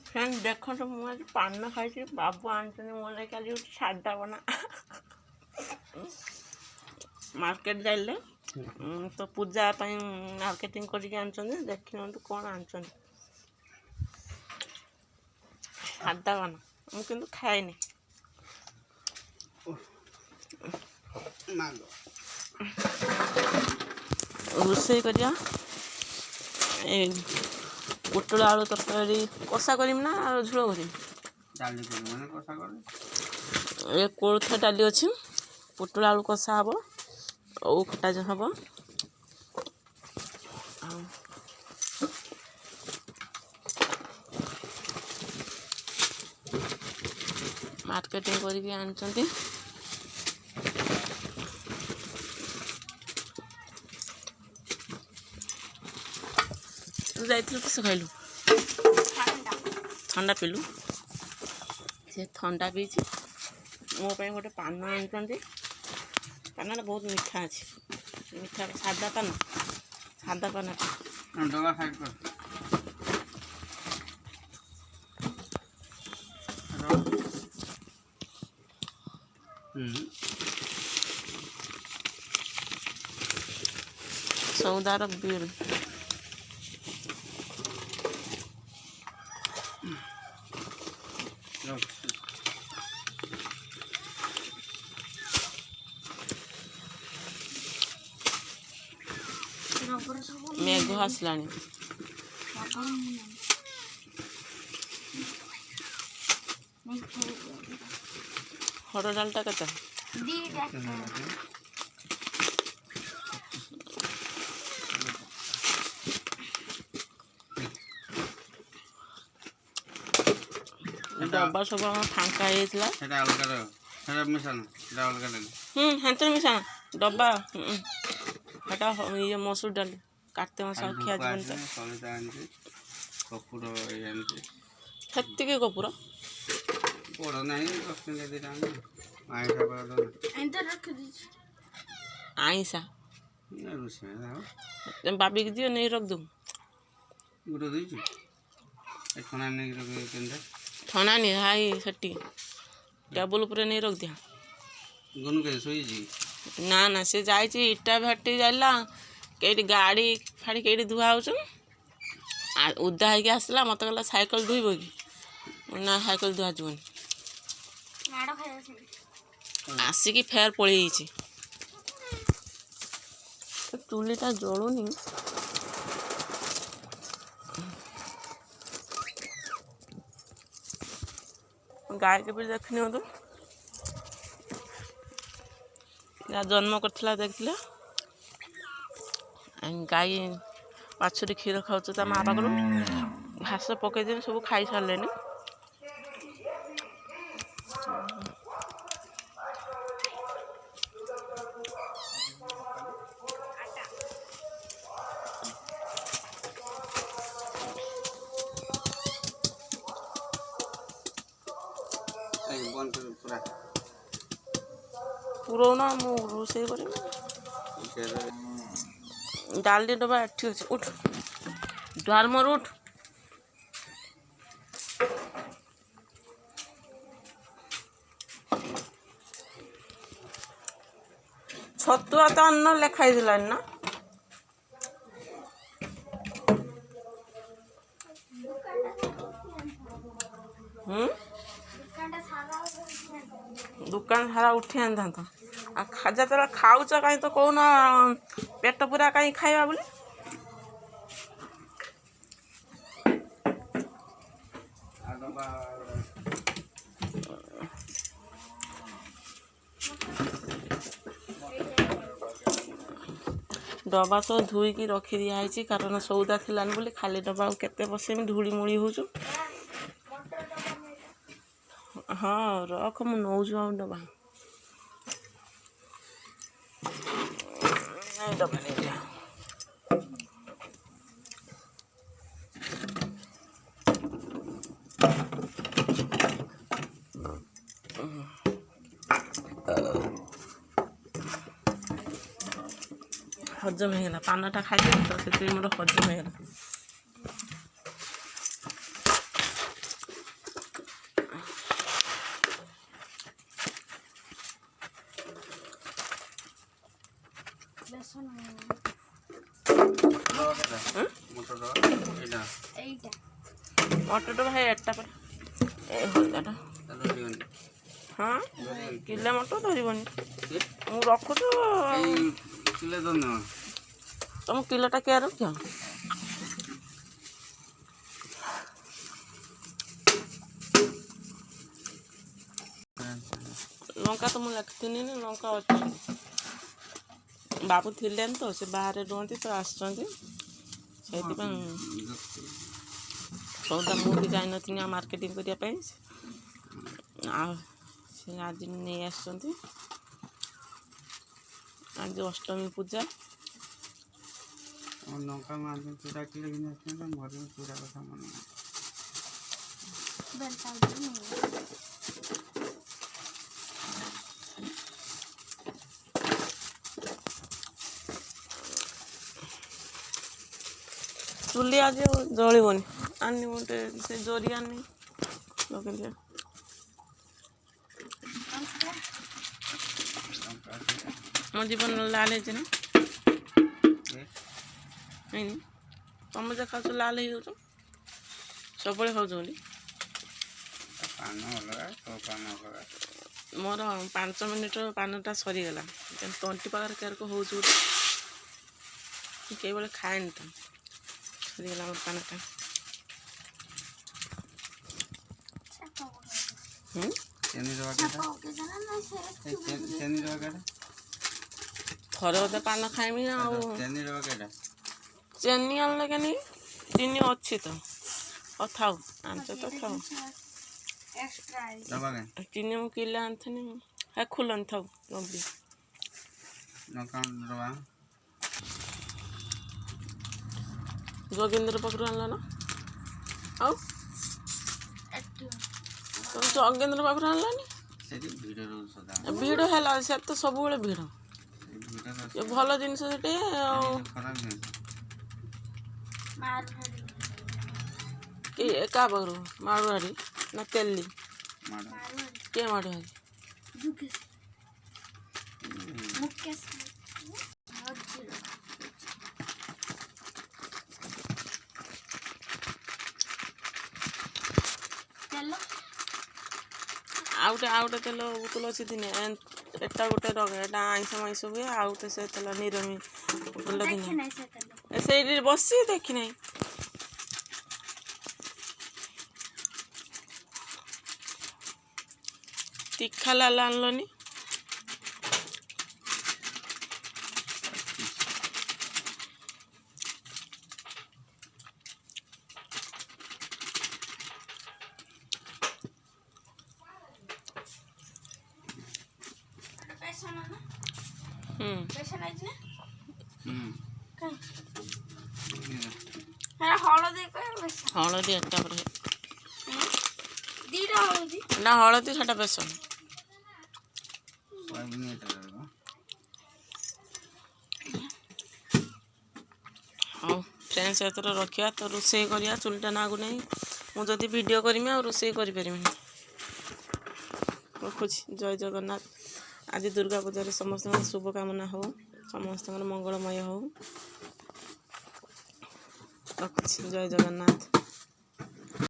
Friend देखो तो मुझे पान खाई बाबू आंटनी मोले काली सादा बना मार्केट जाइले तो पूजा मार्केटिंग करके देखी कौन आनछन सादा बना मुझे खाएनी रोषे करिया पोटल आलू तरकारी कषा करीम ना झोल करीम ये कोलथा डाली अच्छी पोटल आलू कषा हम और खटा जो हम मार्केटिंग करके आनचंती जाइलु किस खाइलु ठंडा पीलु से ठंडा पीची मो पे गोटे पान आनी पान बहुत मीठा अच्छे मीठा सादा पान सौदार बीड़ मेघ आसलानी हर डालटा कत डब्बा सब फांका मिसा डब्बा ये मसूर डाल काटते मसा खिया जीवन कपूर आईसा बाबी की दियो नहीं रख दू ठना नहीं हाई सटी टेबल पर नहीं रख दिया ना ना से जाइए इटा भाटी जाला कई गाड़ी फाड़ी कई धुआ हो उदा होगी आसला मत कहला साइकिल धुब कि ना साइकिल धुआ जीवन आसिकी फेर पलि चुलीटा जलुनी गाय के भी देखनी हो जन्म करथिला देखथिला गाई बाछुरी क्षीर खाऊ माँ पाखु घास पकईदे सब खाई सारे पुरौना मु रोषे कर डाली डबा एठी अच्छे उठ द्वार मोर उठ छतुआ तो अन्न लेखाई दिलानी ना दुकान सारा उठी आनी था आ खाजा तेरा खाऊच कहीं तो कौन पेट पूरा कहीं खाइबा बोली डब्बा तो धोईकी रखी दिखाई कारण सौदा थिलान बोली खाली डब्बा केते बसेमी धूली मुड़ी होचु हाँ रख मु नौजु आ डब्बा डब्बा नहीं जा हजम होगा पानटा खाई तो से मोर हजम होगा ମଟରଟା ଭାଇ ଏଟା ପରେ ଏ ହଳଦାଟା ହଁ କିଲେ ମଟର ଧରିବନି ମୁଁ ରଖୁଛୁ ତମ କିଲୋଟା କିଏ ରଖିବ ଲଙ୍କା ତ ମୁଁ ଲେଖିଥିନି ନା ଲଙ୍କା ଅଛି ବାବୁ ଥିଲେନି ତ ସେ ବାହାରେ ରୁହନ୍ତି ତ ଆସିଛନ୍ତି ସେଇଥିପାଇଁ ସଉଦା ମୁଁ ବି ଯାଇନଥିଲି ଆଉ ମାର୍କେଟିଂ କରିବା ପାଇଁ ଆଉ ସେ ଆଜି ନେଇ ଆସିଛନ୍ତି ଆଜି ଅଷ୍ଟମୀ ପୂଜା ଲଙ୍କା ମାଝି ଚୁଡ଼ା କିଲେ କିଣି ଆସିଛନ୍ତି ମୋର ଚୁଡ଼ା କଥା ମନେ ଚୁଲି ଆଜି ଜଳିବନି ଆନି ଗୋଟେ ସେ ଜରି ଆନି ଲଗେଇଲେ ମୋ ଜୀବନ ଲାଲ ହେଇଛି ନା ହେଇନି ତମେ ଯେ ଖାଉଛ ଲାଲ ହେଇଯାଉଛ ସବୁବେଳେ ଖାଉଛ ବୋଲି ମୋର 5 ମିନିଟ୍ର ପାନଟା ସରିଗଲା ତଣ୍ଟି ପାଖରେ କେରକ ହେଉଛି ଗୋଟେ କେବଳ ଖାଏନି ତ ସରିଗଲା ମୋର ପାନଟା ଥରେ ଅଧେ ପାନ ଖାଇମି ଆଉ ଚେନି ଆଣିଲେ କେନି ଚିନି ଅଛି ତ ଥାଉ ଆଣିଛ ତ ଥାଉ ଚିନି ମୁଁ କିଲେ ଆଣିଥିନି ହେ ଖୁଲନି ଥାଉ ରବି ଯୋଗେନ୍ଦ୍ର ପାଖରୁ ଆଣିଲ ନା ଆଉ ତମେ ଯୋଗେନ୍ଦ୍ର ପାଖରୁ ଆଣିଲାନି ଭିଡ଼ ହେଲା ସେ ତ ସବୁବେଳେ ଭିଡ଼ ଭଲ ଜିନିଷ ସେଠି ଆଉ କିଏ କାହା ପାଖରୁ ମାରୁଆଡ଼ି ନା ତେଲି କିଏ ମାରୁଆଡ଼ି ଆଉ ଗୋଟେ ତେଲ ବୋତଲ ଅଛି ଦିନେ ଏଟା ଗୋଟେ ଏଟା ଆଇଁଷ ମାଇଁଷ ହୁଏ ଆଉ ଗୋଟେ ସେ ତେଲ ନିରମି ବୋତଲ ଦିନେ ସେଇଠି ବସି ଦେଖି ନାହିଁ ତୀଖା ଲାଲ ଆଣିଲନି ହଳଦୀ ଏଟା ପରେ ନା ହଳଦୀ ସେଟା ବେସନ ହଉ ଫ୍ରେଣ୍ଡସ୍ ଏଥର ରଖିବା ତ ରୋଷେଇ କରିବା ଚୁଲିଟା ନାଗୁ ନାହିଁ ମୁଁ ଯଦି ଭିଡ଼ିଓ କରିମି ଆଉ ରୋଷେଇ କରିପାରିବିନି ରଖୁଛି ଜୟ ଜଗନ୍ନାଥ ଆଜି ଦୁର୍ଗା ପୂଜାରେ ସମସ୍ତଙ୍କର ଶୁଭକାମନା ହଉ ସମସ୍ତଙ୍କର ମଙ୍ଗଳମୟ ହଉ ରଖୁଛି ଜୟ ଜଗନ୍ନାଥ।